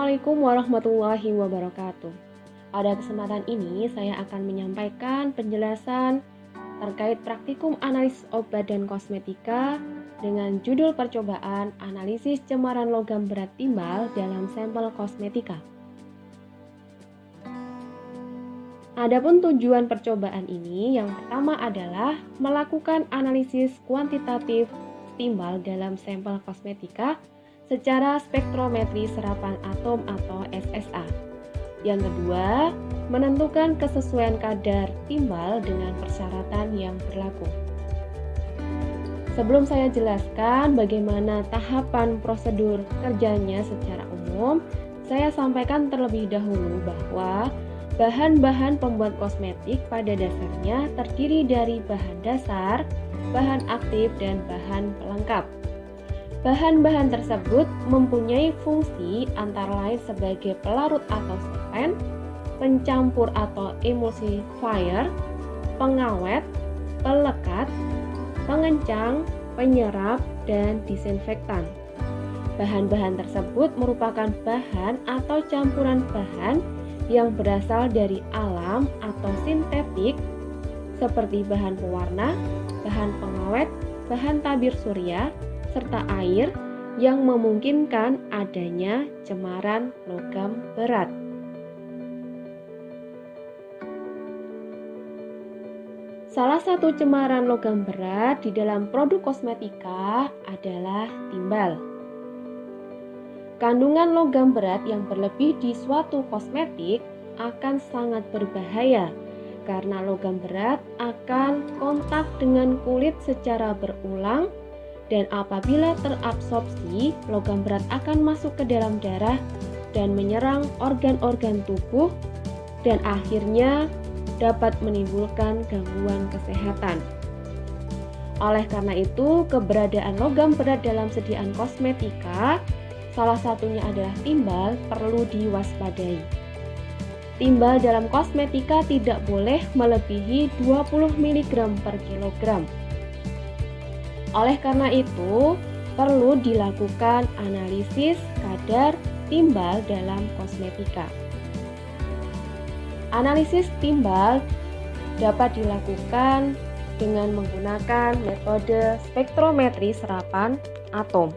Assalamualaikum warahmatullahi wabarakatuh. Pada kesempatan ini saya akan menyampaikan penjelasan terkait praktikum analisis obat dan kosmetika dengan judul percobaan analisis cemaran logam berat timbal dalam sampel kosmetika. Adapun tujuan percobaan ini yang pertama adalah melakukan analisis kuantitatif timbal dalam sampel kosmetika secara spektrometri serapan atom atau SSA. Yang kedua, menentukan kesesuaian kadar timbal dengan persyaratan yang berlaku. Sebelum saya jelaskan bagaimana tahapan prosedur kerjanya secara umum, saya sampaikan terlebih dahulu bahwa bahan-bahan pembuat kosmetik pada dasarnya terdiri dari bahan dasar, bahan aktif, dan bahan pelengkap. Bahan-bahan tersebut mempunyai fungsi antara lain sebagai pelarut atau solvent, pencampur atau emulsifier, pengawet, pelekat, pengencang, penyerap, dan disinfektan. Bahan-bahan tersebut merupakan bahan atau campuran bahan yang berasal dari alam atau sintetik seperti bahan pewarna, bahan pengawet, bahan tabir surya, serta air yang memungkinkan adanya cemaran logam berat. Salah satu cemaran logam berat di dalam produk kosmetika adalah timbal. Kandungan logam berat yang berlebih di suatu kosmetik akan sangat berbahaya karena logam berat akan kontak dengan kulit secara berulang. Dan apabila terabsorpsi, logam berat akan masuk ke dalam darah dan menyerang organ-organ tubuh dan akhirnya dapat menimbulkan gangguan kesehatan. Oleh karena itu, keberadaan logam berat dalam sediaan kosmetika, salah satunya adalah timbal, perlu diwaspadai. Timbal dalam kosmetika tidak boleh melebihi 20 mg per kilogram. Oleh karena itu, perlu dilakukan analisis kadar timbal dalam kosmetika. Analisis timbal dapat dilakukan dengan menggunakan metode spektrometri serapan atom.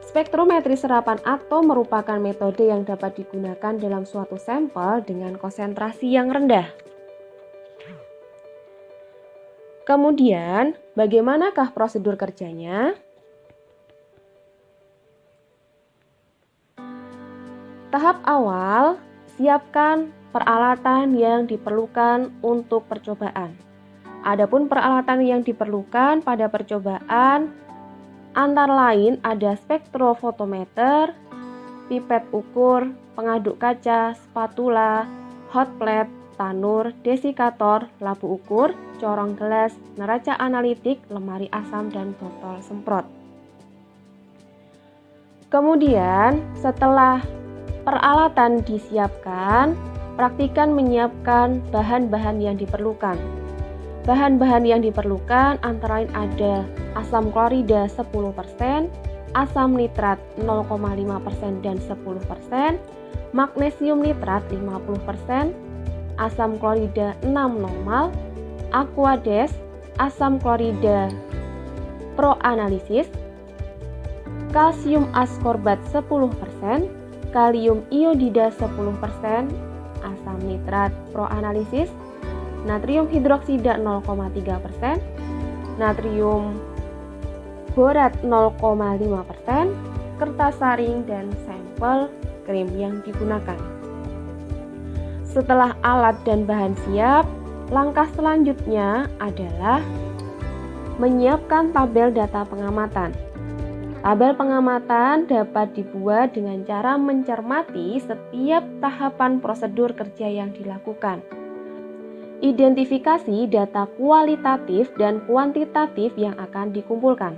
Spektrometri serapan atom merupakan metode yang dapat digunakan dalam suatu sampel dengan konsentrasi yang rendah. Kemudian, bagaimanakah prosedur kerjanya? Tahap awal, siapkan peralatan yang diperlukan untuk percobaan. Adapun peralatan yang diperlukan pada percobaan antara lain ada spektrofotometer, pipet ukur, pengaduk kaca, spatula, hot plate, tanur, desikator, labu ukur, corong gelas, neraca analitik, lemari asam, dan botol semprot. Kemudian, setelah peralatan disiapkan, praktikan menyiapkan bahan-bahan yang diperlukan. Bahan-bahan yang diperlukan antara lain ada asam klorida 10%, asam nitrat 0,5% dan 10%, magnesium nitrat 50%, asam klorida 6 normal, aquades, asam klorida proanalisis, kalsium askorbat 10%, kalium iodida 10%, asam nitrat proanalisis, natrium hidroksida 0,3%, natrium borat 0,5%, kertas saring, dan sampel krim yang digunakan. Setelah alat dan bahan siap, langkah selanjutnya adalah menyiapkan tabel data pengamatan. Tabel pengamatan dapat dibuat dengan cara mencermati setiap tahapan prosedur kerja yang dilakukan. Identifikasi data kualitatif dan kuantitatif yang akan dikumpulkan.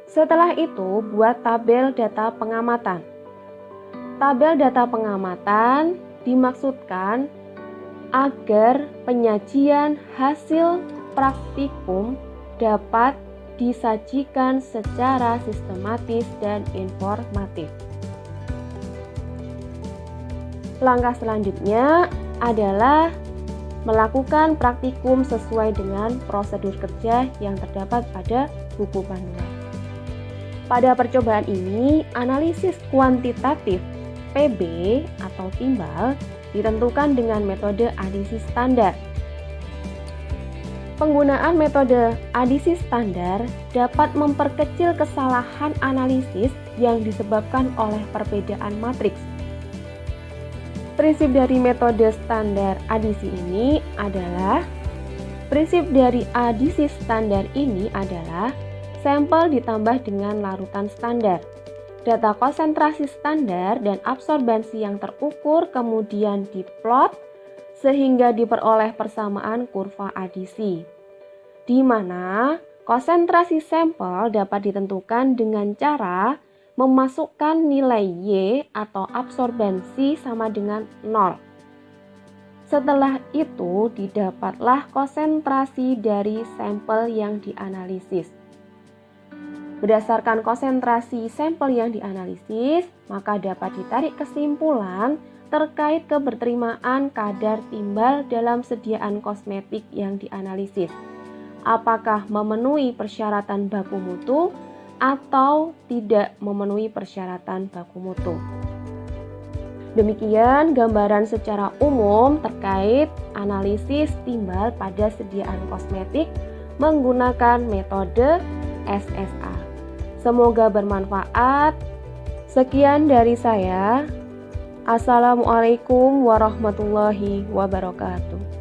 Setelah itu, buat tabel data pengamatan. Tabel data pengamatan dimaksudkan agar penyajian hasil praktikum dapat disajikan secara sistematis dan informatif. Langkah selanjutnya adalah melakukan praktikum sesuai dengan prosedur kerja yang terdapat pada buku panduan. Pada percobaan ini, analisis kuantitatif PB atau timbal ditentukan dengan metode adisi standar. Penggunaan metode adisi standar dapat memperkecil kesalahan analisis yang disebabkan oleh perbedaan matriks. Prinsip dari metode standar adisi ini adalah sampel ditambah dengan larutan standar. Data konsentrasi standar dan absorbensi yang terukur kemudian diplot sehingga diperoleh persamaan kurva adisi, di mana konsentrasi sampel dapat ditentukan dengan cara memasukkan nilai Y atau absorbensi sama dengan 0. Setelah itu didapatlah konsentrasi dari sampel yang dianalisis. Berdasarkan konsentrasi sampel yang dianalisis, maka dapat ditarik kesimpulan terkait keberterimaan kadar timbal dalam sediaan kosmetik yang dianalisis. Apakah memenuhi persyaratan baku mutu atau tidak memenuhi persyaratan baku mutu. Demikian gambaran secara umum terkait analisis timbal pada sediaan kosmetik menggunakan metode SSA. Semoga bermanfaat. Sekian dari saya. Assalamualaikum warahmatullahi wabarakatuh.